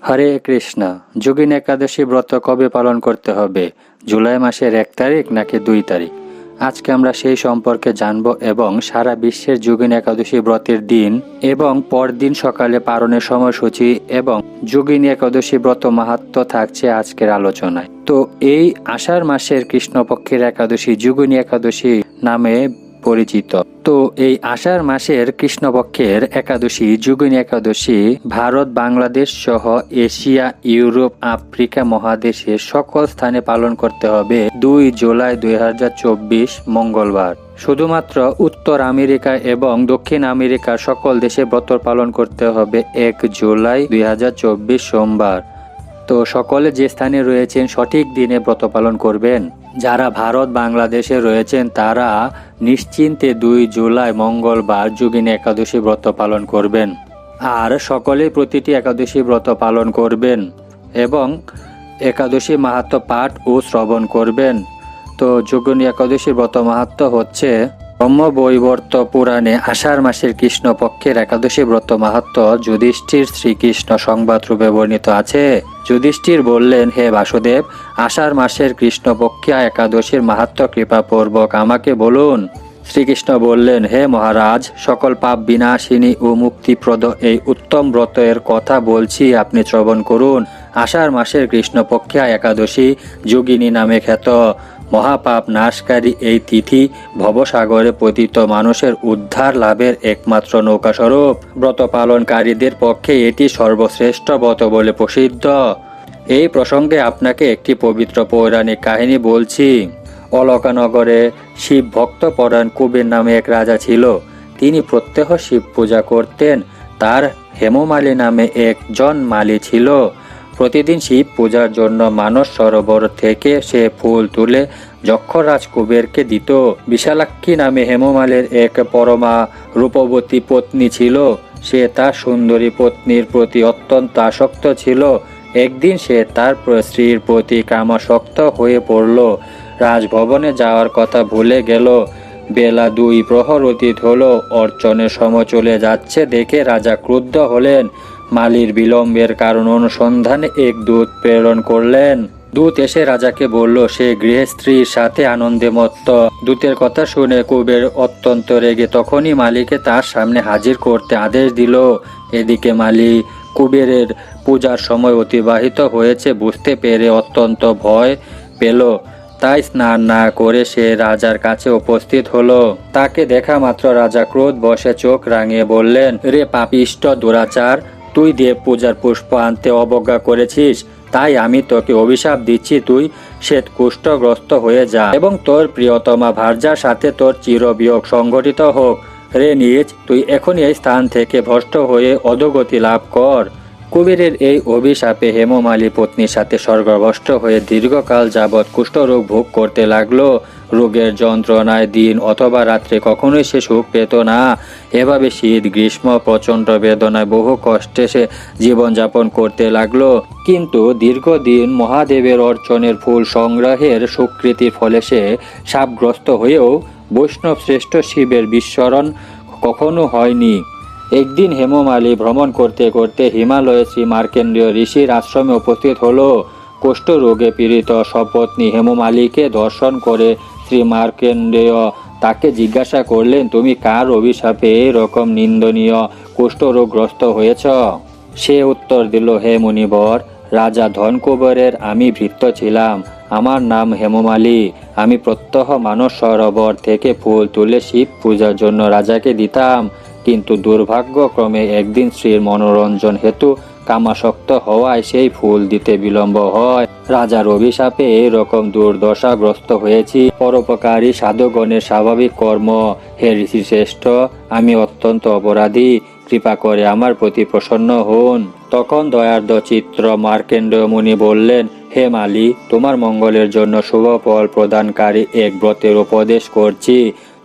হরে কৃষ্ণ। যোগিনী একাদশী ব্রত কবে পালন করতে হবে? জুলাই মাসের 1 তারিখ নাকি 2 তারিখ? আজকে আমরা সেই সম্পর্কে জানব এবং সারা বিশ্বের যোগিনী একাদশী ব্রতের দিন এবং পরদিন সকালে পালনের সময়সূচি এবং যোগিনী একাদশী ব্রত মাহাত্ম্য থাকছে আজকের আলোচনায়। তো এই আষাঢ় মাসের কৃষ্ণপক্ষের একাদশী যোগিনী একাদশী নামে পরিচিত। তো এই আষাঢ় মাসের কৃষ্ণপক্ষের একাদশী যোগিনী একাদশী ভারত, বাংলাদেশ সহ এশিয়া, ইউরোপ, আফ্রিকা মহাদেশের সকল স্থানে পালন করতে হবে 2 জুলাই 2024 মঙ্গলবার। শুধুমাত্র উত্তর আমেরিকা এবং দক্ষিণ আমেরিকার সকল দেশে ব্রত পালন করতে হবে 1 জুলাই 2024 সোমবার। তো সকলে যে স্থানে রয়েছেন সঠিক দিনে ব্রত পালন করবেন। যারা ভারত, বাংলাদেশে রয়েছেন তারা নিশ্চিন্তে 2 জুলাই মঙ্গলবার যোগিনী একাদশী ব্রত পালন করবেন। আর সকলেই প্রতিটি একাদশী ব্রত পালন করবেন এবং একাদশী মাহাত্ম্য পাঠ ও শ্রবণ করবেন। তো যোগিনী একাদশী ব্রত মাহাত্ম্য হচ্ছে ব্রহ্মবৈবর্ত পুরাণে আষাঢ় মাসের কৃষ্ণপক্ষের একাদশী ব্রত মাহাত্ম্য যুধিষ্ঠির শ্রীকৃষ্ণ সংবাদ রূপে বর্ণিত আছে। যুধিষ্ঠির বললেন, হে বাসুদেব, আষাঢ় মাসের কৃষ্ণপক্ষিয়া একাদশীর মাহাত্ম্য কৃপাপূর্বক আমাকে বলুন। শ্রীকৃষ্ণ বললেন, হে মহারাজ, সকল পাপ বিনাশিনী ও মুক্তিপ্রদ এই উত্তম ব্রতের কথা বলছি, আপনি শ্রবণ করুন। আষাঢ় মাসের কৃষ্ণপক্ষিয়া একাদশী যোগিনী নামে খ্যাত। মহাপাপ নাশকারী এই তিথি ভবসাগরে পতিত মানুষের উদ্ধার লাভের একমাত্র নৌকাস্বরূপ। ব্রত পালনকারীদের পক্ষে এটি সর্বশ্রেষ্ঠ ব্রত বলে প্রসিদ্ধ। এই প্রসঙ্গে আপনাকে একটি পবিত্র পৌরাণিক কাহিনী বলছি। অলকানগরে শিব ভক্ত পরায়ণ কুবের নামে এক রাজা ছিল। তিনি প্রত্যহ শিব পূজা করতেন। তার হেমমালী নামে একজন মালী ছিল। প্রতিদিন শিব পূজার জন্য মানস সরোবর থেকে সে ফুল তুলে যক্ষরাজ কুবেরকে দিত। বিশালাক্ষী নামে হেমমালের এক পরমা রূপবতী পত্নী ছিল। সে তার সুন্দরী পত্নীর প্রতি অত্যন্ত আসক্ত ছিল। একদিন সে তার স্ত্রীর প্রতি কামাসক্ত হয়ে পড়ল। রাজভবনে যাওয়ার কথা ভুলে গেল। বেলা 2 প্রহর অতীত হলো। অর্চনের সময় চলে যাচ্ছে দেখে রাজা ক্রুদ্ধ হলেন। মালির বিলম্বের কারণ অনুসন্ধানে এক দূত প্রেরণ করলেন। দূত এসে রাজাকে বলল সে গৃহস্ত্রীর সাথে আনন্দে মত্ত। দূতের কথা শুনে কুবের অত্যন্ত রেগে তখনই মালিকে তার সামনে হাজির করতে আদেশ দিল। এদিকে মালি কুবেরের পূজার সময় অতিবাহিত হয়েছে বুঝতে পেরে অত্যন্ত ভয় পেল। তাই স্নান না করে সে রাজার কাছে উপস্থিত হলো। তাকে দেখা মাত্র রাজা ক্রোধ বশে চোখ রাঙিয়ে বললেন, রে পাপিষ্ট দুরাচার, তুই দেব পূজার পুষ্প আনতে অবজ্ঞা করেছিস, তাই আমি তোকে অভিশাপ দিচ্ছি, তুই শ্বেত কুষ্ঠগ্রস্ত হয়ে যা এবং তোর প্রিয়তমা ভার্যার সাথে তোর চিরবিয়োগ সংঘটিত হোক। রে নীচ, তুই এখনই এই স্থান থেকে ভ্রষ্ট হয়ে অধোগতি লাভ কর। কুবেরের এই অভিশাপে হেমমালী পত্নীর সাথে স্বর্গভ্রষ্ট হয়ে দীর্ঘকাল যাবৎ কুষ্ঠরোগ ভোগ করতে লাগলো। রোগের যন্ত্রণায় দিন অথবা রাত্রে কখনোই সে সুখ পেত না। এভাবে শীত গ্রীষ্ম প্রচণ্ড বেদনায় বহু কষ্টে সে জীবনযাপন করতে লাগলো। কিন্তু দীর্ঘদিন মহাদেবের অর্চনের ফুল সংগ্রহের স্বীকৃতির ফলে সে শাপগ্রস্ত হয়েও বৈষ্ণব শ্রেষ্ঠ শিবের বিস্মরণ কখনো হয়নি। একদিন হেমমালী ভ্রমণ করতে করতে হিমালয়ে শ্রী মার্কেন্ডীয় ঋষির আশ্রমে উপস্থিত হলো। কুষ্ঠ রোগে পীড়িত সপত্নী হেমমালীকে দর্শন করে শ্রী মার্কেন্ডেয় তাকে জিজ্ঞাসা করলেন, তুমি কার অভিশাপে এরকম নিন্দনীয় কুষ্ঠরোগগ্রস্ত হয়েছ? সে উত্তর দিল, হে মুনিবর, রাজা ধনকুবেরের আমি ভৃত্য ছিলাম। আমার নাম হেমমালী। আমি প্রত্যহ মানস সরোবর থেকে ফুল তুলে শিব পূজার জন্য রাজাকে দিতাম। কিন্তু দুর্ভাগ্যক্রমে একদিন স্ত্রীর মনোরঞ্জন হেতু কামাসক্ত হওয়ায় সেই ফুল দিতে বিলম্ব হয়। রাজার অভিশাপে এরকম দুর্দশাগ্রস্ত হয়েছি। পরোপকারী সাধুগণের স্বাভাবিক কর্ম। হে ঋষি শ্রেষ্ঠ, আমি অত্যন্ত অপরাধী, কৃপা করে আমার প্রতি প্রসন্ন হন। তখন দয়ার্দ চিত্র মার্কেন্ডেয় মুনি বললেন, হে মালী, তোমার মঙ্গলের জন্য শুভ ফল প্রদানকারী এক ব্রতের উপদেশ করছি।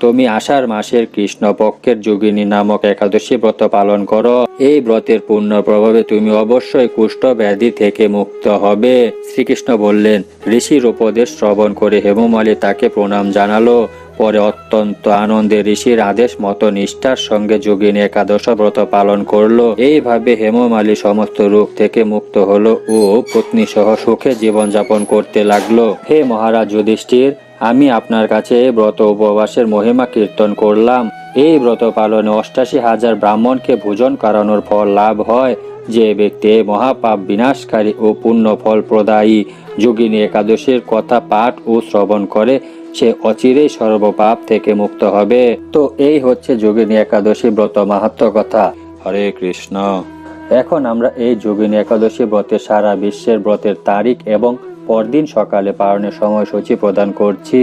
তুমি আষাঢ় মাসের কৃষ্ণপক্ষের যোগিনী নামক একাদশী ব্রত পালন করো। এই ব্রতের পূর্ণ প্রভাবে তুমি অবশ্যই কুষ্ঠ ব্যাধি থেকে মুক্ত হবে। শ্রীকৃষ্ণ বললেন। ঋষির উপদেশ শ্রবণ করে হেমমালী তাকে প্রণাম জানালো। পরে অত্যন্ত আনন্দে ঋষির আদেশ মতো নিষ্ঠার সঙ্গে যোগিনী একাদশ ব্রত পালন করলো। এইভাবে হেমমালী সমস্ত রোগ থেকে মুক্ত হলো ও পত্নী সহ সুখে জীবনযাপন করতে লাগলো। হে মহারাজ যুধিষ্ঠির, আমি আপনার কাছে এই ব্রত উপবাসের মহিমা কীর্তন করলাম। এই ব্রত পালনে ৮৮,০০০ ব্রাহ্মণকে ভোজন করানোর ফল লাভ হয়। যে ব্যক্তি এই মহাপাপ বিনাশকারী ও পুণ্য ফল প্রদায়ী যোগিনী একাদশীর কথা পাঠ ও শ্রবণ করে সে অচিরেই সর্বপাপ থেকে মুক্ত হবে। তো এই হচ্ছে যোগিনী একাদশী ব্রত মাহাত্ম্য কথা। হরে কৃষ্ণ। এখন আমরা এই যোগিনী একাদশী ব্রতের সারা বিশ্বের ব্রতের তারিখ এবং পরদিন সকালে পালনের সময়সূচি প্রদান করছি।